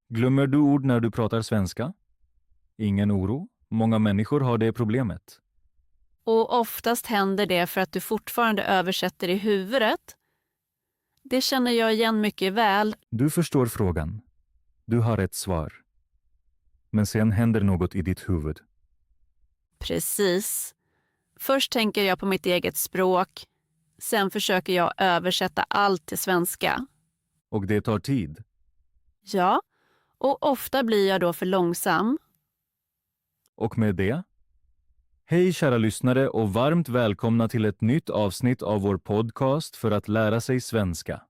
Glömmer du ord när du pratar svenska? Ingen oro. Många människor har det problemet. Och oftast händer det för att du fortfarande översätter i huvudet. Det känner jag igen mycket väl. Du förstår frågan. Du har ett svar. Men sen händer något i ditt huvud. Precis. Först tänker jag på mitt eget språk. Sen försöker jag översätta allt till svenska. Och det tar tid. Ja, och ofta blir jag då för långsam. Och med det? Hej kära lyssnare och varmt välkomna till ett nytt avsnitt av vår podcast för att lära sig svenska.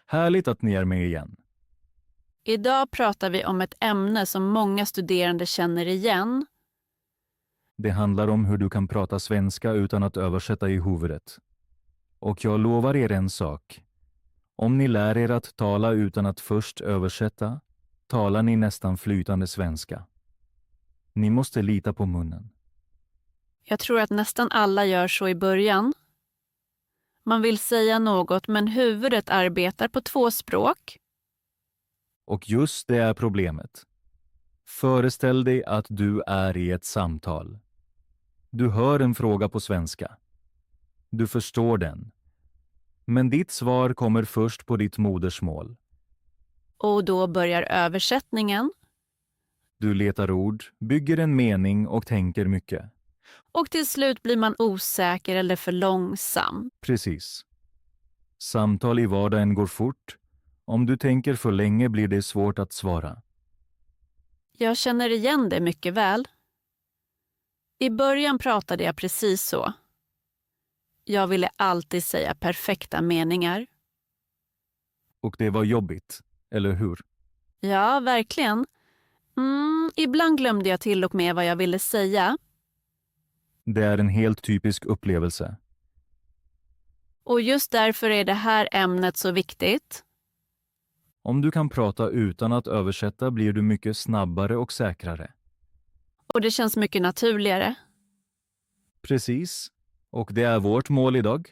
Härligt att ni är med igen. Idag pratar vi om ett ämne som många studerande känner igen. Det handlar om hur du kan prata svenska utan att översätta i huvudet. Och jag lovar er en sak. Om ni lär er att tala utan att först översätta, talar ni nästan flytande svenska. Ni måste lita på munnen. Jag tror att nästan alla gör så i början. Man vill säga något men huvudet arbetar på 2 språk. Och just det är problemet. Föreställ dig att du är i ett samtal. Du hör en fråga på svenska. Du förstår den. Men ditt svar kommer först på ditt modersmål. Och då börjar översättningen. Du letar ord, bygger en mening och tänker mycket. Och till slut blir man osäker eller för långsam. Precis. Samtal i vardagen går fort. Om du tänker för länge blir det svårt att svara. Jag känner igen det mycket väl. I början pratade jag precis så. Jag ville alltid säga perfekta meningar. Och det var jobbigt, eller hur? Ja, verkligen. Ibland glömde jag till och med vad jag ville säga. Det är en helt typisk upplevelse. Och just därför är det här ämnet så viktigt. Om du kan prata utan att översätta blir du mycket snabbare och säkrare. Och det känns mycket naturligare. Precis. Och det är vårt mål idag.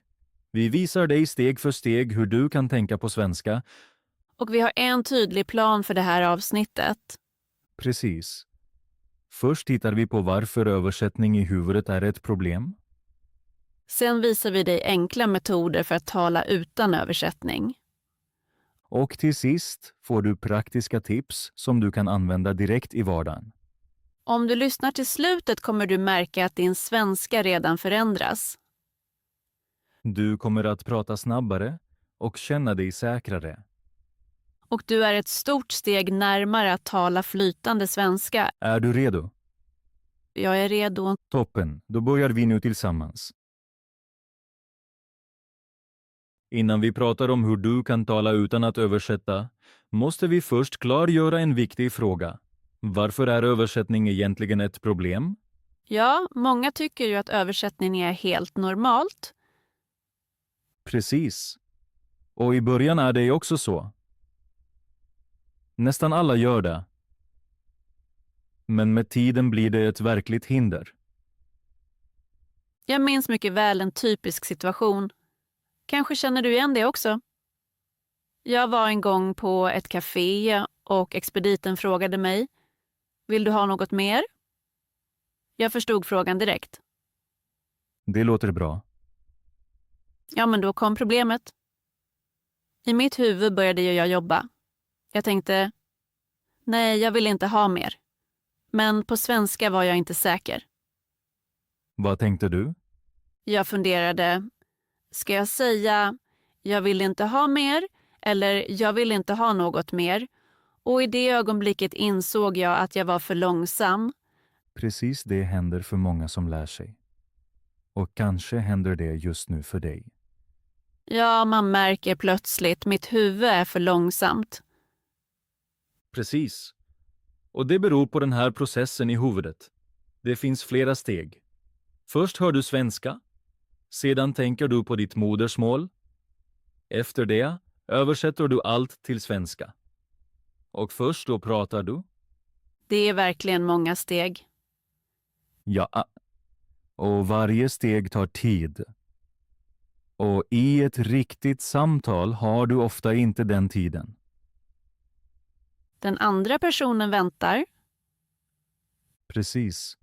Vi visar dig steg för steg hur du kan tänka på svenska. Och vi har en tydlig plan för det här avsnittet. Precis. Först tittar vi på varför översättning i huvudet är ett problem. Sen visar vi dig enkla metoder för att tala utan översättning. Och till sist får du praktiska tips som du kan använda direkt i vardagen. Om du lyssnar till slutet kommer du märka att din svenska redan förändras. Du kommer att prata snabbare och känna dig säkrare. Och du är ett stort steg närmare att tala flytande svenska. Är du redo? Jag är redo. Toppen, då börjar vi nu tillsammans. Innan vi pratar om hur du kan tala utan att översätta, måste vi först klargöra en viktig fråga. Varför är översättning egentligen ett problem? Ja, många tycker ju att översättning är helt normalt. Precis. Och i början är det också så. Nästan alla gör det. Men med tiden blir det ett verkligt hinder. Jag minns mycket väl en typisk situation. Kanske känner du igen det också? Jag var en gång på ett café och expediten frågade mig: vill du ha något mer? Jag förstod frågan direkt. Det låter bra. Ja, men då kom problemet. I mitt huvud började jag jobba. Jag tänkte, nej, jag vill inte ha mer. Men på svenska var jag inte säker. Vad tänkte du? Jag funderade, ska jag säga, jag vill inte ha mer eller jag vill inte ha något mer? Och i det ögonblicket insåg jag att jag var för långsam. Precis det händer för många som lär sig. Och kanske händer det just nu för dig. Ja, man märker plötsligt, mitt huvud är för långsamt. Precis. Och det beror på den här processen i huvudet. Det finns flera steg. Först hör du svenska. Sedan tänker du på ditt modersmål. Efter det översätter du allt till svenska. Och först då pratar du. Det är verkligen många steg. Ja. Och varje steg tar tid. Och i ett riktigt samtal har du ofta inte den tiden. Den andra personen väntar. Precis.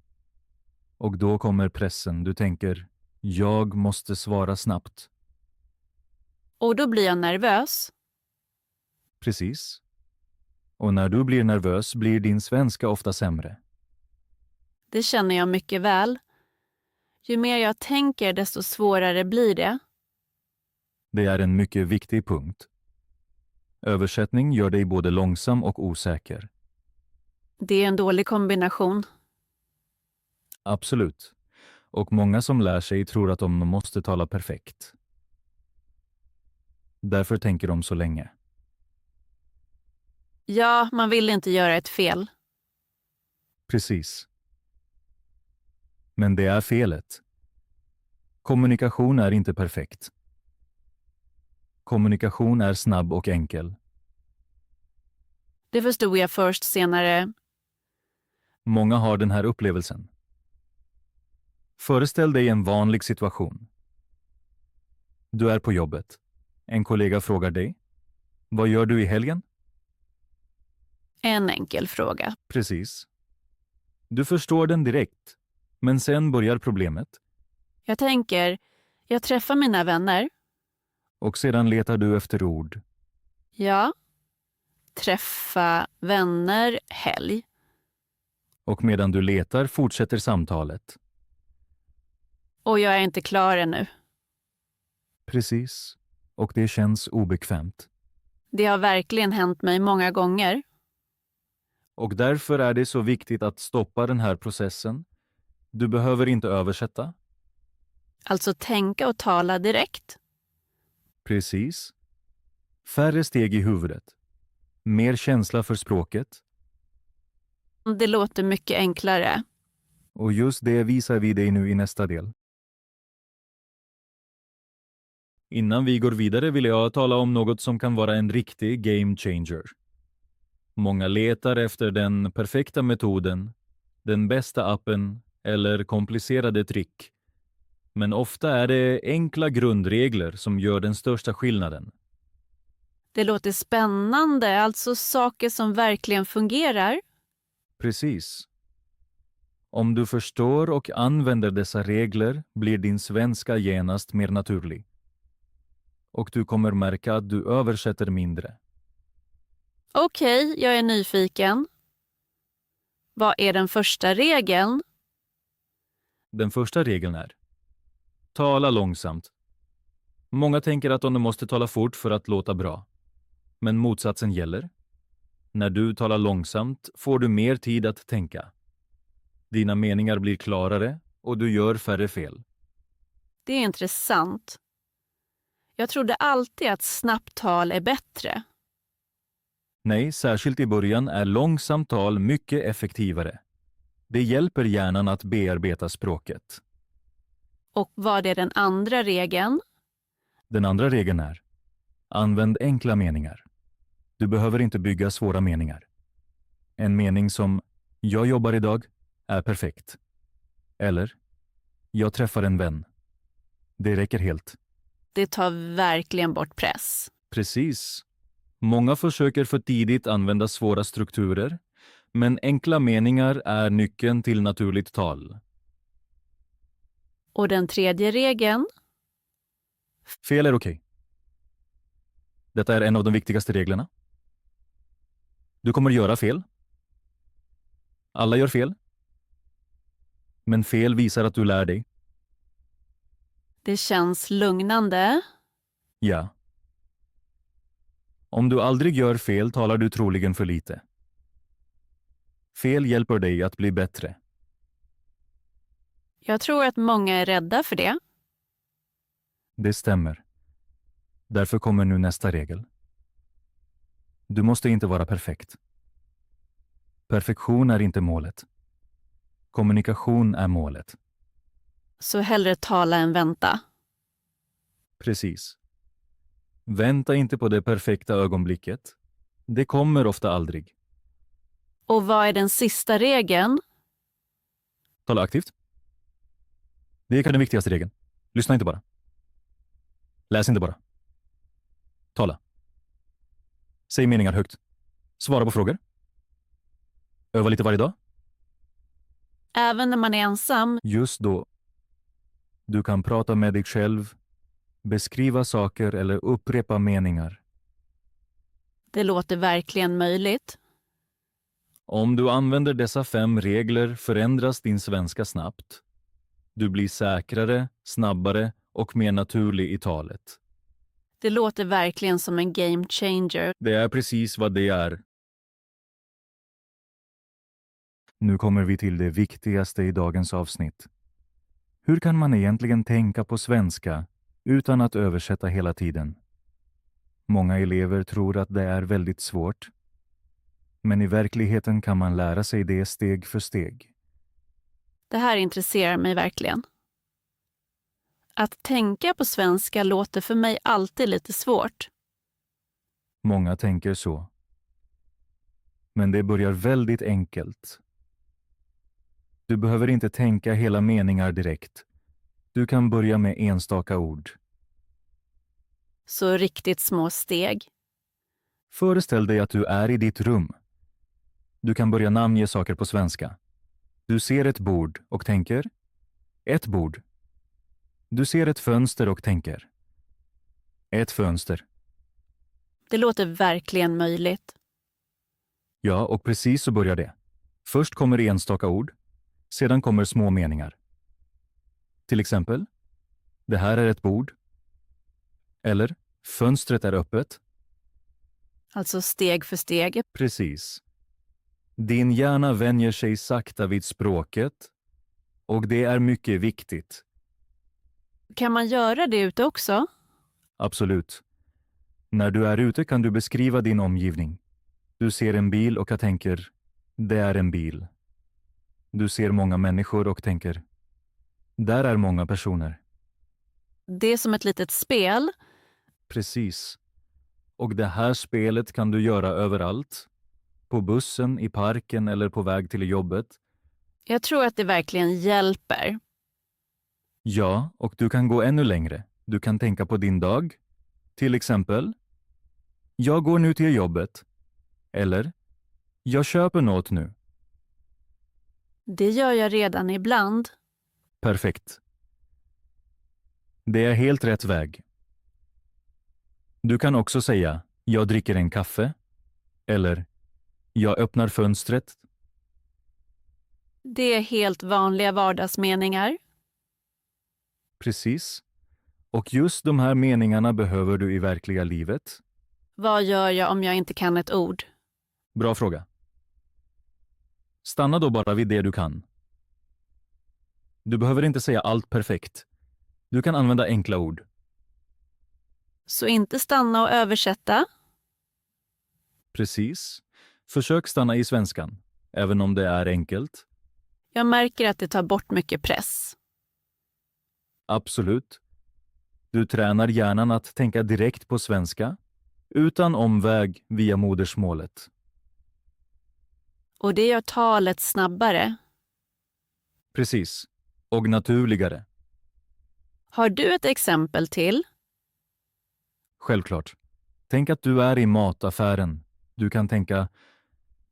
Och då kommer pressen. Du tänker, jag måste svara snabbt. Och då blir jag nervös. Precis. Och när du blir nervös blir din svenska ofta sämre. Det känner jag mycket väl. Ju mer jag tänker, desto svårare blir det. Det är en mycket viktig punkt. Översättning gör dig både långsam och osäker. Det är en dålig kombination. Absolut. Och många som lär sig tror att de måste tala perfekt. Därför tänker de så länge. Ja, man vill inte göra ett fel. Precis. Men det är felet. Kommunikation är inte perfekt. Kommunikation är snabb och enkel. Det förstod jag först senare. Många har den här upplevelsen. Föreställ dig en vanlig situation. Du är på jobbet. En kollega frågar dig. Vad gör du i helgen? En enkel fråga. Precis. Du förstår den direkt. Men sen börjar problemet. Jag tänker, jag träffar mina vänner. Och sedan letar du efter ord. Ja. Träffa vänner, helg. Och medan du letar fortsätter samtalet. Och jag är inte klar ännu. Precis. Och det känns obekvämt. Det har verkligen hänt mig många gånger. Och därför är det så viktigt att stoppa den här processen. Du behöver inte översätta. Alltså tänka och tala direkt. Precis. Färre steg i huvudet. Mer känsla för språket. Det låter mycket enklare. Och just det visar vi dig nu i nästa del. Innan vi går vidare vill jag tala om något som kan vara en riktig game changer. Många letar efter den perfekta metoden, den bästa appen eller komplicerade trick. Men ofta är det enkla grundregler som gör den största skillnaden. Det låter spännande, alltså saker som verkligen fungerar. Precis. Om du förstår och använder dessa regler blir din svenska genast mer naturlig. Och du kommer märka att du översätter mindre. Okej, jag är nyfiken. Vad är den första regeln? Den första regeln är: tala långsamt. Många tänker att de måste tala fort för att låta bra. Men motsatsen gäller. När du talar långsamt får du mer tid att tänka. Dina meningar blir klarare och du gör färre fel. Det är intressant. Jag trodde alltid att snabbt tal är bättre. Nej, särskilt i början är långsamt tal mycket effektivare. Det hjälper hjärnan att bearbeta språket. Och vad är den andra regeln? Den andra regeln är: använd enkla meningar. Du behöver inte bygga svåra meningar. En mening som "jag jobbar idag" är perfekt. Eller "jag träffar en vän". Det räcker helt. Det tar verkligen bort press. Precis. Många försöker för tidigt använda svåra strukturer, men enkla meningar är nyckeln till naturligt tal. Och den tredje regeln? Fel är okej. Detta är en av de viktigaste reglerna. Du kommer göra fel. Alla gör fel. Men fel visar att du lär dig. Det känns lugnande. Ja. Om du aldrig gör fel talar du troligen för lite. Fel hjälper dig att bli bättre. Jag tror att många är rädda för det. Det stämmer. Därför kommer nu nästa regel. Du måste inte vara perfekt. Perfektion är inte målet. Kommunikation är målet. Så hellre tala än vänta. Precis. Vänta inte på det perfekta ögonblicket. Det kommer ofta aldrig. Och vad är den sista regeln? Tala aktivt. Det är kanske den viktigaste regeln. Lyssna inte bara. Läs inte bara. Tala. Säg meningar högt. Svara på frågor. Öva lite varje dag? Även när man är ensam? Just då. Du kan prata med dig själv, beskriva saker eller upprepa meningar. Det låter verkligen möjligt. Om du använder dessa 5 regler förändras din svenska snabbt. Du blir säkrare, snabbare och mer naturlig i talet. Det låter verkligen som en game changer. Det är precis vad det är. Nu kommer vi till det viktigaste i dagens avsnitt. Hur kan man egentligen tänka på svenska utan att översätta hela tiden? Många elever tror att det är väldigt svårt. Men i verkligheten kan man lära sig det steg för steg. Det här intresserar mig verkligen. Att tänka på svenska låter för mig alltid lite svårt. Många tänker så. Men det börjar väldigt enkelt. Du behöver inte tänka hela meningar direkt. Du kan börja med enstaka ord. Så riktigt små steg. Föreställ dig att du är i ditt rum. Du kan börja namnge saker på svenska. Du ser ett bord och tänker. Ett bord. Du ser ett fönster och tänker. Ett fönster. Det låter verkligen möjligt. Ja, och precis så börjar det. Först kommer enstaka ord. Sedan kommer små meningar. Till exempel. Det här är ett bord. Eller, fönstret är öppet. Alltså steg för steg. Precis. Din hjärna vänjer sig sakta vid språket. Och det är mycket viktigt. Kan man göra det ute också? Absolut. När du är ute kan du beskriva din omgivning. Du ser en bil och jag tänker, det är en bil. Du ser många människor och tänker, där är många personer. Det är som ett litet spel. Precis. Och det här spelet kan du göra överallt. På bussen, i parken eller på väg till jobbet. Jag tror att det verkligen hjälper. Ja, och du kan gå ännu längre. Du kan tänka på din dag. Till exempel, jag går nu till jobbet. Eller, jag köper något nu. Det gör jag redan ibland. Perfekt. Det är helt rätt väg. Du kan också säga, jag dricker en kaffe. Eller, jag öppnar fönstret. Det är helt vanliga vardagsmeningar. Precis. Och just de här meningarna behöver du i verkliga livet. Vad gör jag om jag inte kan ett ord? Bra fråga. Stanna då bara vid det du kan. Du behöver inte säga allt perfekt. Du kan använda enkla ord. Så inte stanna och översätta. Precis. Försök stanna i svenskan, även om det är enkelt. Jag märker att det tar bort mycket press. Absolut. Du tränar hjärnan att tänka direkt på svenska, utan omväg via modersmålet. Och det gör talet snabbare. Precis. Och naturligare. Har du ett exempel till? Självklart. Tänk att du är i mataffären. Du kan tänka,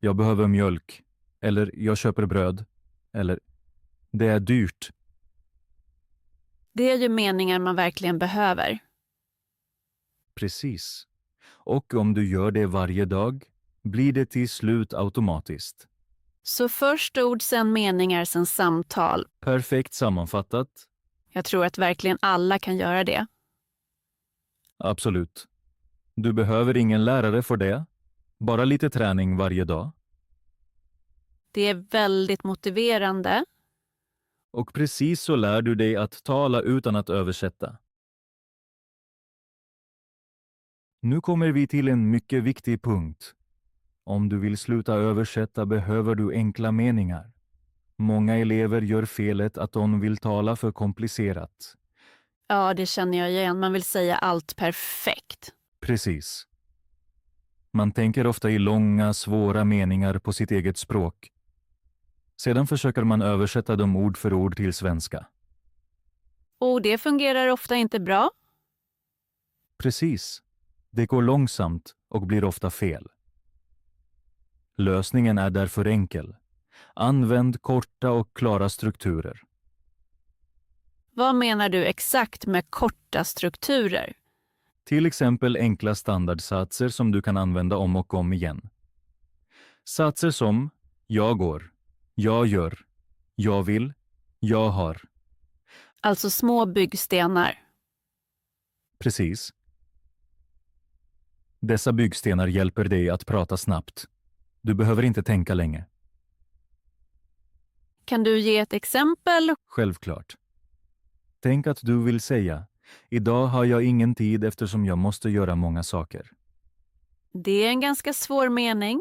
jag behöver mjölk. Eller jag köper bröd. Eller, det är dyrt. Det är ju meningar man verkligen behöver. Precis. Och om du gör det varje dag blir det till slut automatiskt. Så först ord, sen meningar, sen samtal. Perfekt sammanfattat. Jag tror att verkligen alla kan göra det. Absolut. Du behöver ingen lärare för det. Bara lite träning varje dag. Det är väldigt motiverande. Och precis så lär du dig att tala utan att översätta. Nu kommer vi till en mycket viktig punkt. Om du vill sluta översätta behöver du enkla meningar. Många elever gör felet att de vill tala för komplicerat. Ja, det känner jag igen. Man vill säga allt perfekt. Precis. Man tänker ofta i långa, svåra meningar på sitt eget språk. Sedan försöker man översätta dem ord för ord till svenska. Och det fungerar ofta inte bra. Precis. Det går långsamt och blir ofta fel. Lösningen är därför enkel. Använd korta och klara strukturer. Vad menar du exakt med korta strukturer? Till exempel enkla standardsatser som du kan använda om och om igen. Satser som jag går, jag gör, jag vill, jag har. Alltså små byggstenar. Precis. Dessa byggstenar hjälper dig att prata snabbt. Du behöver inte tänka länge. Kan du ge ett exempel? Självklart. Tänk att du vill säga, idag har jag ingen tid eftersom jag måste göra många saker. Det är en ganska svår mening.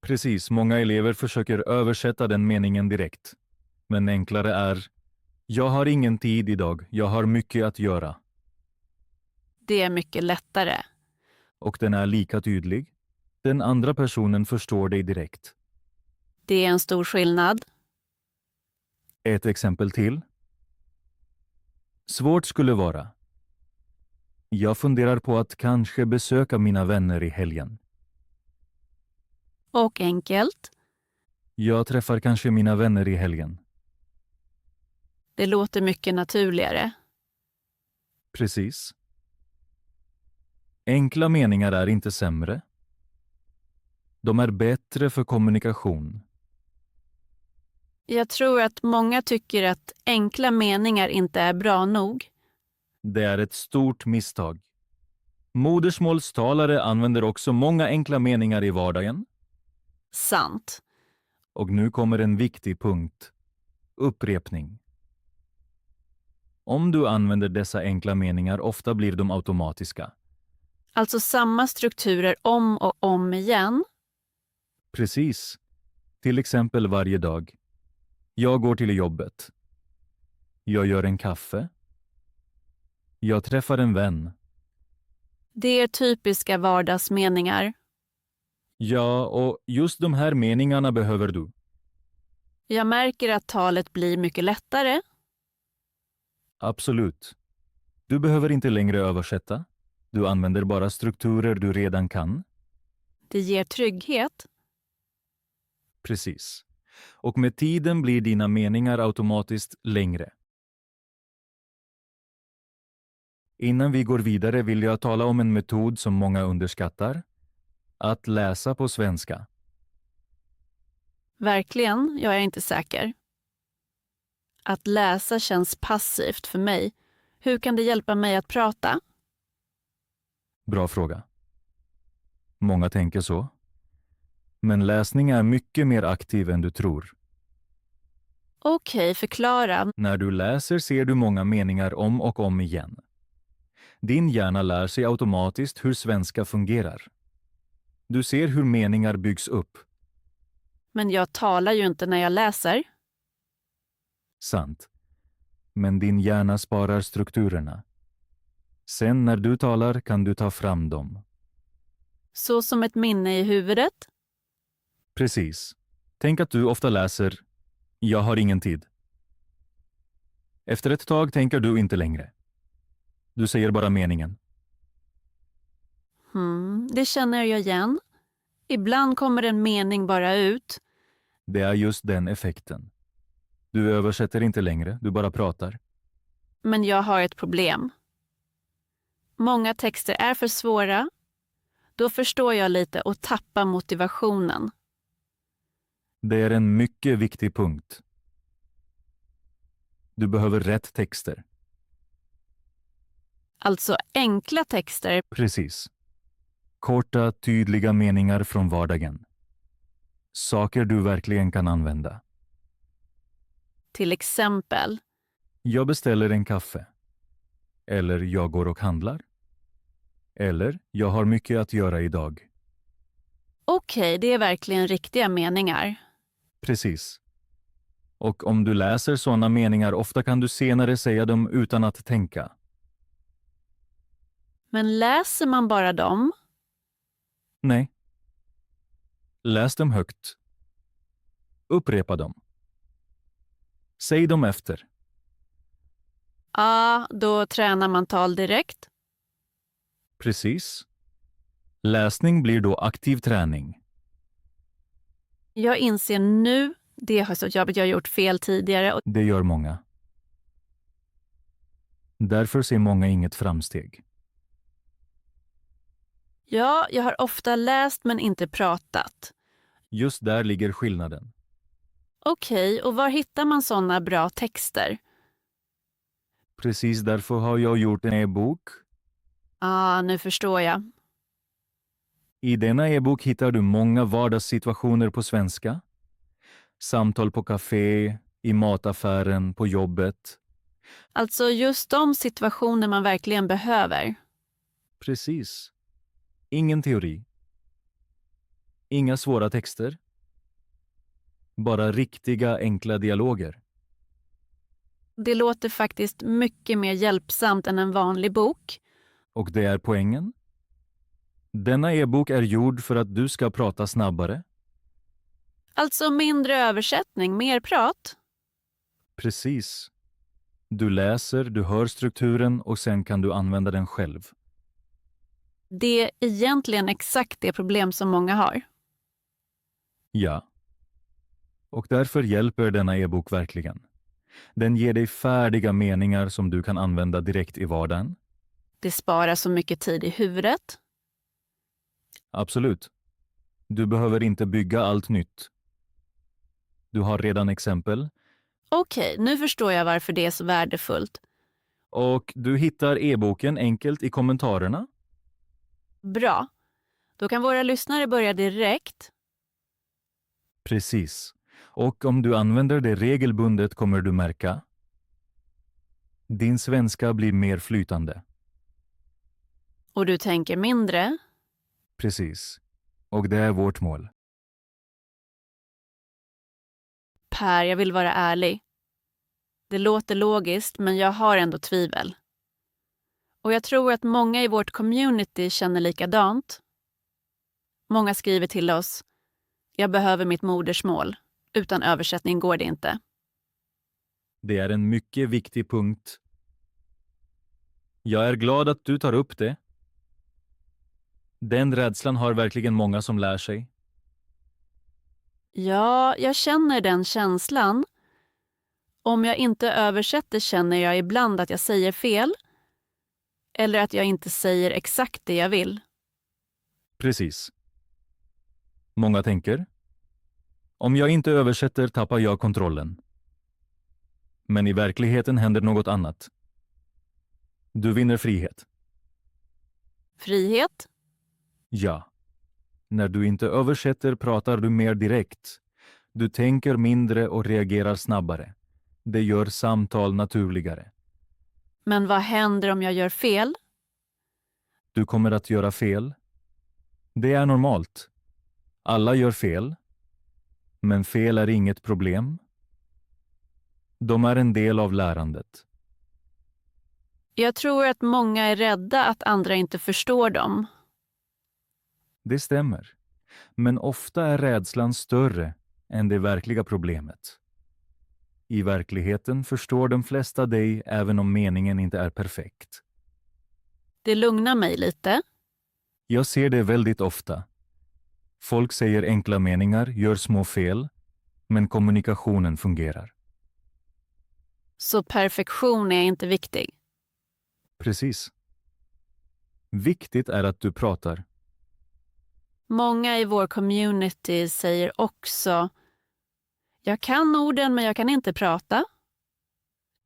Precis, många elever försöker översätta den meningen direkt. Men enklare är, jag har ingen tid idag, jag har mycket att göra. Det är mycket lättare. Och den är lika tydlig. Den andra personen förstår dig direkt. Det är en stor skillnad. Ett exempel till. Svårt skulle vara. Jag funderar på att kanske besöka mina vänner i helgen. Och enkelt. Jag träffar kanske mina vänner i helgen. Det låter mycket naturligare. Precis. Enkla meningar är inte sämre. De är bättre för kommunikation. Jag tror att många tycker att enkla meningar inte är bra nog. Det är ett stort misstag. Modersmålstalare använder också många enkla meningar i vardagen. Sant. Och nu kommer en viktig punkt. Upprepning. Om du använder dessa enkla meningar ofta blir de automatiska. Alltså samma strukturer om och om igen. Precis. Till exempel varje dag. Jag går till jobbet. Jag gör en kaffe. Jag träffar en vän. Det är typiska vardagsmeningar. Ja, och just de här meningarna behöver du. Jag märker att talet blir mycket lättare. Absolut. Du behöver inte längre översätta. Du använder bara strukturer du redan kan. Det ger trygghet. Precis. Och med tiden blir dina meningar automatiskt längre. Innan vi går vidare vill jag tala om en metod som många underskattar. Att läsa på svenska. Verkligen, jag är inte säker. Att läsa känns passivt för mig. Hur kan det hjälpa mig att prata? Bra fråga. Många tänker så. Men läsning är mycket mer aktiv än du tror. Okej, förklara. När du läser ser du många meningar om och om igen. Din hjärna lär sig automatiskt hur svenska fungerar. Du ser hur meningar byggs upp. Men jag talar ju inte när jag läser. Sant. Men din hjärna sparar strukturerna. Sen när du talar kan du ta fram dem. Så som ett minne i huvudet. Precis. Tänk att du ofta läser jag har ingen tid. Efter ett tag tänker du inte längre. Du säger bara meningen. Det känner jag igen. Ibland kommer en mening bara ut. Det är just den effekten. Du översätter inte längre, du bara pratar. Men jag har ett problem. Många texter är för svåra. Då förstår jag lite och tappar motivationen. Det är en mycket viktig punkt. Du behöver rätt texter. Alltså enkla texter. Precis. Korta, tydliga meningar från vardagen. Saker du verkligen kan använda. Till exempel. Jag beställer en kaffe. Eller jag går och handlar. Eller jag har mycket att göra idag. Okej, det är verkligen riktiga meningar. Precis. Och om du läser sådana meningar ofta kan du senare säga dem utan att tänka. Men läser man bara dem? Nej. Läs dem högt. Upprepa dem. Säg dem efter. Ja, då tränar man tal direkt. Precis. Läsning blir då aktiv träning. Jag inser nu, det har så jobbigt, jag har gjort fel tidigare. Det gör många. Därför ser många inget framsteg. Ja, jag har ofta läst men inte pratat. Just där ligger skillnaden. Okej, och var hittar man sådana bra texter? Precis därför har jag gjort en e-bok. Nu förstår jag. I denna e-bok hittar du många vardagssituationer på svenska. Samtal på café, i mataffären, på jobbet. Alltså just de situationer man verkligen behöver. Precis. Ingen teori. Inga svåra texter. Bara riktiga, enkla dialoger. Det låter faktiskt mycket mer hjälpsamt än en vanlig bok. Och det är poängen. Denna e-bok är gjord för att du ska prata snabbare. Alltså mindre översättning, mer prat. Precis. Du läser, du hör strukturen och sen kan du använda den själv. Det är egentligen exakt det problem som många har. Ja. Och därför hjälper denna e-bok verkligen. Den ger dig färdiga meningar som du kan använda direkt i vardagen. Det sparar så mycket tid i huvudet. Absolut. Du behöver inte bygga allt nytt. Du har redan exempel. Okej, nu förstår jag varför det är så värdefullt. Och du hittar e-boken enkelt i kommentarerna. Bra. Då kan våra lyssnare börja direkt. Precis. Och om du använder det regelbundet kommer du märka din svenska blir mer flytande. Och du tänker mindre. Precis. Och det är vårt mål. Per, jag vill vara ärlig. Det låter logiskt, men jag har ändå tvivel. Och jag tror att många i vårt community känner likadant. Många skriver till oss: jag behöver mitt modersmål. Utan översättning går det inte. Det är en mycket viktig punkt. Jag är glad att du tar upp det. Den rädslan har verkligen många som lär sig. Ja, jag känner den känslan. Om jag inte översätter känner jag ibland att jag säger fel. Eller att jag inte säger exakt det jag vill. Precis. Många tänker: om jag inte översätter tappar jag kontrollen. Men i verkligheten händer något annat. Du vinner frihet. Frihet? Ja. När du inte översätter pratar du mer direkt. Du tänker mindre och reagerar snabbare. Det gör samtal naturligare. Men vad händer om jag gör fel? Du kommer att göra fel. Det är normalt. Alla gör fel. Men fel är inget problem. De är en del av lärandet. Jag tror att många är rädda att andra inte förstår dem. Det stämmer. Men ofta är rädslan större än det verkliga problemet. I verkligheten förstår de flesta dig även om meningen inte är perfekt. Det lugnar mig lite. Jag ser det väldigt ofta. Folk säger enkla meningar, gör små fel, men kommunikationen fungerar. Så perfektion är inte viktig. Precis. Viktigt är att du pratar. Många i vår community säger också: jag kan orden men jag kan inte prata.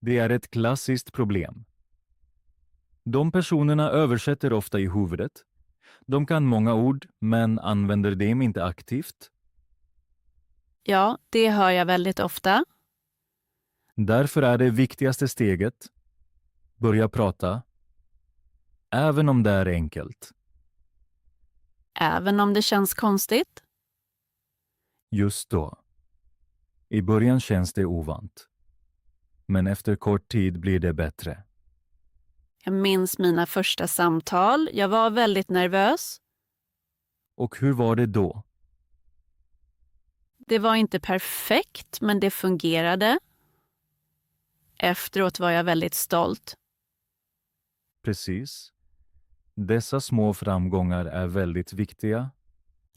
Det är ett klassiskt problem. De personerna översätter ofta i huvudet. De kan många ord, men använder dem inte aktivt. Ja, det hör jag väldigt ofta. Därför är det viktigaste steget: börja prata, även om det är enkelt. Även om det känns konstigt. Just då. I början känns det ovant. Men efter kort tid blir det bättre. Jag minns mina första samtal. Jag var väldigt nervös. Och hur var det då? Det var inte perfekt, men det fungerade. Efteråt var jag väldigt stolt. Precis. Dessa små framgångar är väldigt viktiga.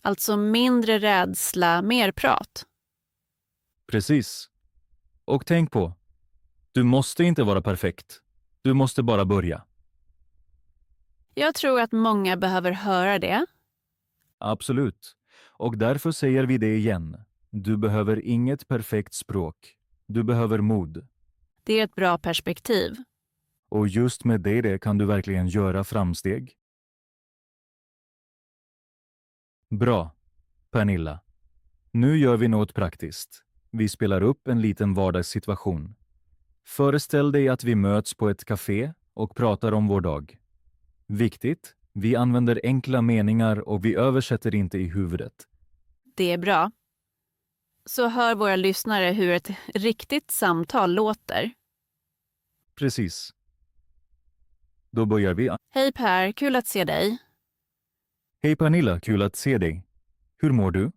Alltså mindre rädsla, mer prat. Precis. Och tänk på, du måste inte vara perfekt. Du måste bara börja. Jag tror att många behöver höra det. Absolut. Och därför säger vi det igen. Du behöver inget perfekt språk. Du behöver mod. Det är ett bra perspektiv. Och just med det kan du verkligen göra framsteg. Bra, Pernilla. Nu gör vi något praktiskt. Vi spelar upp en liten vardagssituation. Föreställ dig att vi möts på ett café och pratar om vår dag. Viktigt, vi använder enkla meningar och vi översätter inte i huvudet. Det är bra. Så hör våra lyssnare hur ett riktigt samtal låter. Precis. Då börjar vi. Hej Per, kul att se dig. Hej Pernilla, kul att se dig. Hur mår du?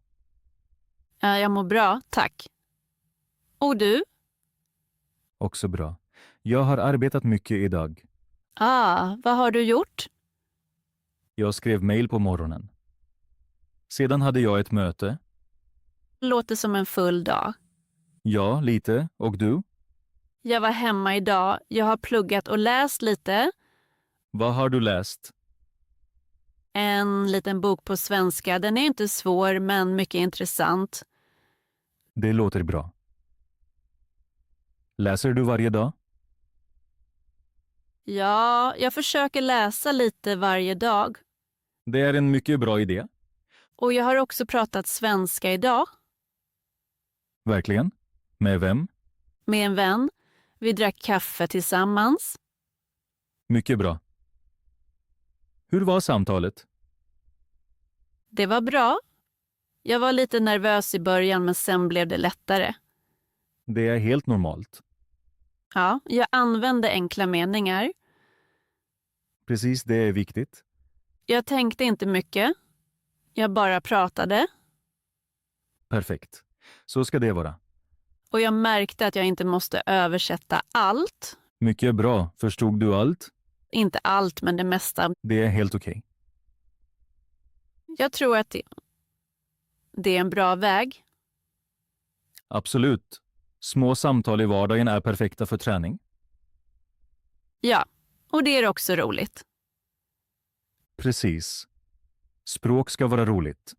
Jag mår bra, tack. Och du? Också bra. Jag har arbetat mycket idag. Vad har du gjort? Jag skrev mejl på morgonen. Sedan hade jag ett möte. Låter som en full dag. Ja, lite. Och du? Jag var hemma idag. Jag har pluggat och läst lite. Vad har du läst? En liten bok på svenska. Den är inte svår men mycket intressant. Det låter bra. Läser du varje dag? Ja, jag försöker läsa lite varje dag. Det är en mycket bra idé. Och jag har också pratat svenska idag Verkligen? Med vem? med en vän. Vi drack kaffe tillsammans. Mycket bra. Hur var samtalet? Det var bra. Jag var lite nervös i början men sen blev det lättare. Det är helt normalt. Ja, jag använde enkla meningar. Precis, det är viktigt. Jag tänkte inte mycket. Jag bara pratade. Perfekt. Så ska det vara. Och jag märkte att jag inte måste översätta allt. Mycket bra. Förstod du allt? Inte allt, men det mesta. Det är helt okej. Jag tror att det är en bra väg. Absolut. Små samtal i vardagen är perfekta för träning. Ja, och det är också roligt. Precis. Språk ska vara roligt.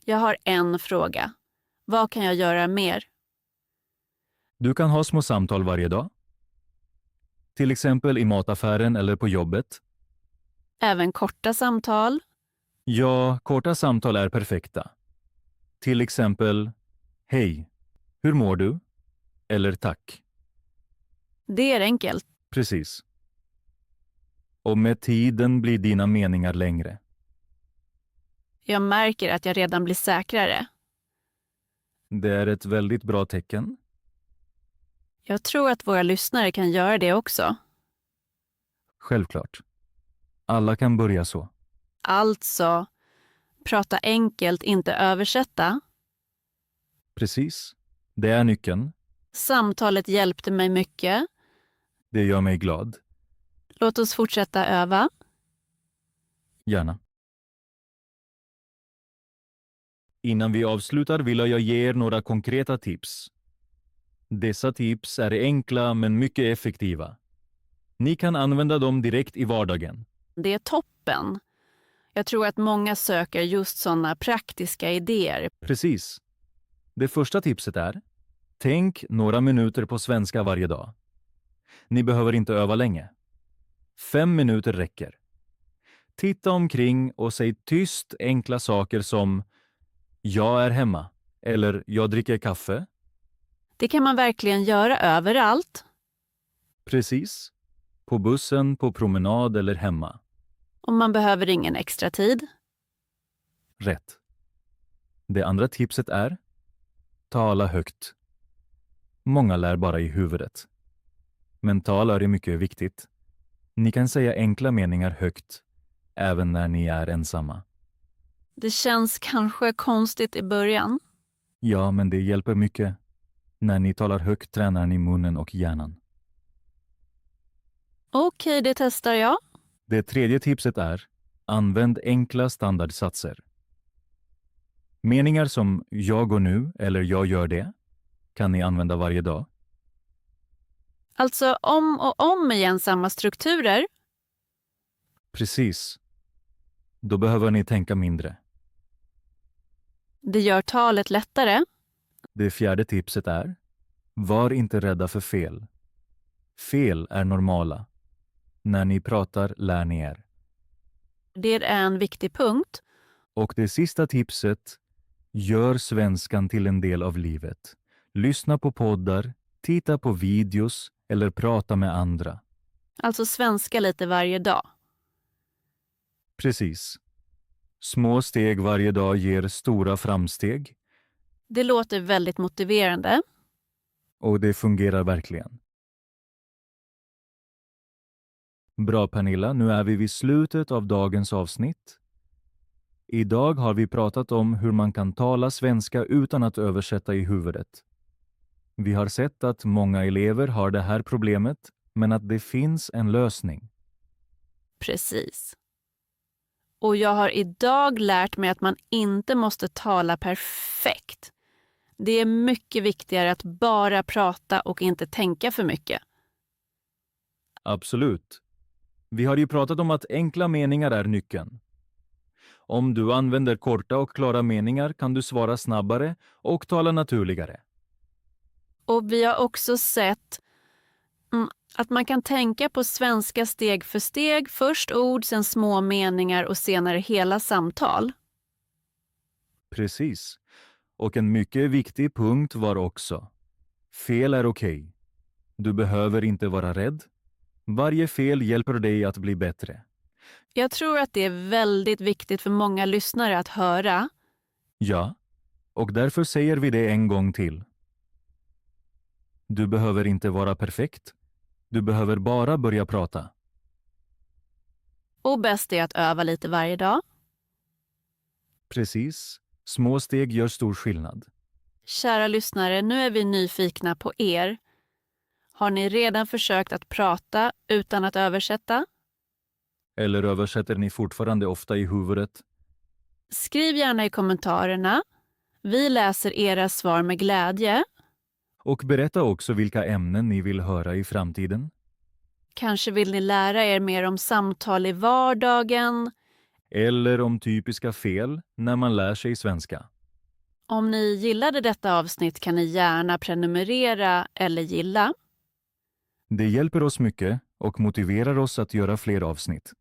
Jag har en fråga. Vad kan jag göra mer? Du kan ha små samtal varje dag. Till exempel i mataffären eller på jobbet. Även korta samtal? Ja, korta samtal är perfekta. Till exempel, hej, hur mår du? Eller tack. Det är enkelt. Precis. Och med tiden blir dina meningar längre. Jag märker att jag redan blir säkrare. Det är ett väldigt bra tecken. Jag tror att våra lyssnare kan göra det också. Självklart. Alla kan börja så. Alltså, prata enkelt, inte översätta. Precis. Det är nyckeln. Samtalet hjälpte mig mycket. Det gör mig glad. Låt oss fortsätta öva. Gärna. Innan vi avslutar vill jag ge er några konkreta tips. Dessa tips är enkla men mycket effektiva. Ni kan använda dem direkt i vardagen. Det är toppen. Jag tror att många söker just sådana praktiska idéer. Precis. Det första tipset är: tänk några minuter på svenska varje dag. Ni behöver inte öva länge. 5 minuter räcker. Titta omkring och säg tyst enkla saker som jag är hemma eller jag dricker kaffe. Det kan man verkligen göra överallt. Precis. På bussen, på promenad eller hemma. Och man behöver ingen extra tid. Rätt. Det andra tipset är: tala högt. Många lär bara i huvudet. Men tala är mycket viktigt. Ni kan säga enkla meningar högt, även när ni är ensamma. Det känns kanske konstigt i början. Ja, men det hjälper mycket. När ni talar högt tränar ni munnen och hjärnan. Okej, det testar jag. Det tredje tipset är: Använd enkla standardsatser. Meningar som jag går nu eller jag gör det kan ni använda varje dag. Alltså om och om igen samma strukturer. Precis. Då behöver ni tänka mindre. Det gör talet lättare. Det fjärde tipset är: var inte rädda för fel. Fel är normala. När ni pratar lär ni er. Det är en viktig punkt. Och det sista tipset: gör svenskan till en del av livet. Lyssna på poddar, titta på videos eller prata med andra. Alltså svenska lite varje dag. Precis. Små steg varje dag ger stora framsteg Det låter väldigt motiverande. och det fungerar verkligen. Bra Pernilla, nu är vi vid slutet av dagens avsnitt. Idag har vi pratat om hur man kan tala svenska utan att översätta i huvudet. Vi har sett att många elever har det här problemet, men att det finns en lösning. Precis. Och jag har idag lärt mig att man inte måste tala perfekt. Det är mycket viktigare att bara prata och inte tänka för mycket. Absolut. Vi har ju pratat om att enkla meningar är nyckeln. Om du använder korta och klara meningar kan du svara snabbare och tala naturligare. Och vi har också sett att man kan tänka på svenska steg för steg. Först ord, sen små meningar och senare hela samtal. Precis. Och en mycket viktig punkt var också: fel är okej. Du behöver inte vara rädd. Varje fel hjälper dig att bli bättre. Jag tror att det är väldigt viktigt för många lyssnare att höra. Ja, och därför säger vi det en gång till. Du behöver inte vara perfekt. Du behöver bara börja prata. Och bäst är att öva lite varje dag. Precis. Små steg gör stor skillnad. Kära lyssnare, nu är vi nyfikna på er. Har ni redan försökt att prata utan att översätta? Eller översätter ni fortfarande ofta i huvudet? Skriv gärna i kommentarerna. Vi läser era svar med glädje. Och berätta också vilka ämnen ni vill höra i framtiden. Kanske vill ni lära er mer om samtal i vardagen. Eller om typiska fel när man lär sig svenska. Om ni gillade detta avsnitt kan ni gärna prenumerera eller gilla. Det hjälper oss mycket och motiverar oss att göra fler avsnitt.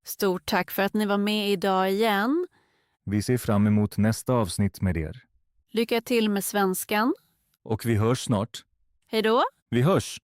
Stort tack för att ni var med idag igen. Vi ser fram emot nästa avsnitt med er. Lycka till med svenskan. Och vi hörs snart. Hej då! Vi hörs!